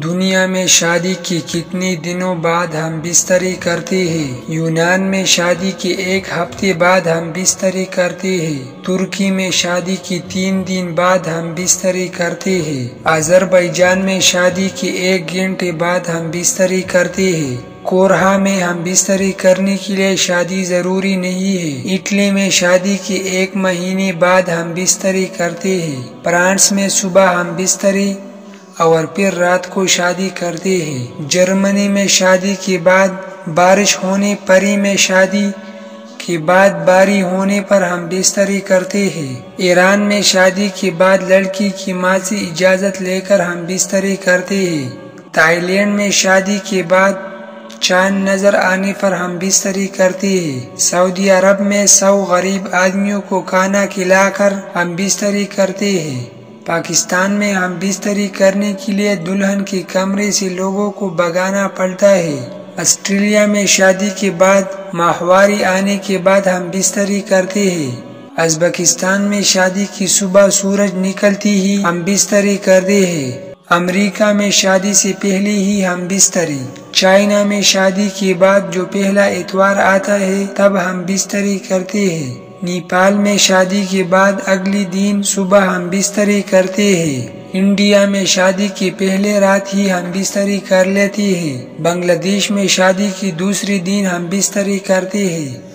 दुनिया में शादी के कितने दिनों बाद हम बिस्तरी करते हैं। यूनान में शादी के 1 हफ्ते बाद हम बिस्तरी करते हैं। तुर्की में शादी के 3 दिन बाद हम बिस्तरी करते हैं। अजरबैजान में शादी के 1 घंटे बाद हम बिस्तरी करते हैं। कोरहा में हम बिस्तरी करने के लिए शादी जरूरी नहीं है। इटली में शादी के 1 महीने बाद हम बिस्तरी करते हैं। फ्रांस में सुबह हम बिस्तरी और फिर रात को शादी करते हैं। जर्मनी में शादी के बाद बारिश होने, परी में शादी के बाद बारी होने पर हम बिस्तरी करते हैं। ईरान में शादी के बाद लड़की की माँ से इजाजत लेकर हम बिस्तरी करते हैं। थाईलैंड में शादी के बाद चांद नजर आने पर हम बिस्तरी करते हैं। सऊदी अरब में 100 गरीब आदमियों को खाना खिलाकर हम बिस्तरी करते हैं। पाकिस्तान में हम बिस्तरी करने के लिए दुल्हन के कमरे से लोगों को भगाना पड़ता है। ऑस्ट्रेलिया में शादी के बाद माहवारी आने के बाद हम बिस्तरी करते हैं। उज़्बेकिस्तान में शादी की सुबह सूरज निकलती ही हम बिस्तरी करते हैं। अमेरिका में शादी से पहले ही हम बिस्तरी। चाइना में शादी के बाद जो पहला इतवार आता है तब हम बिस्तरी करते हैं। नेपाल में शादी के बाद अगले दिन सुबह हम बिस्तरी करते हैं। इंडिया में शादी के पहले रात ही हम बिस्तरी कर लेते हैं। बांग्लादेश में शादी के दूसरे दिन हम बिस्तरी करते हैं।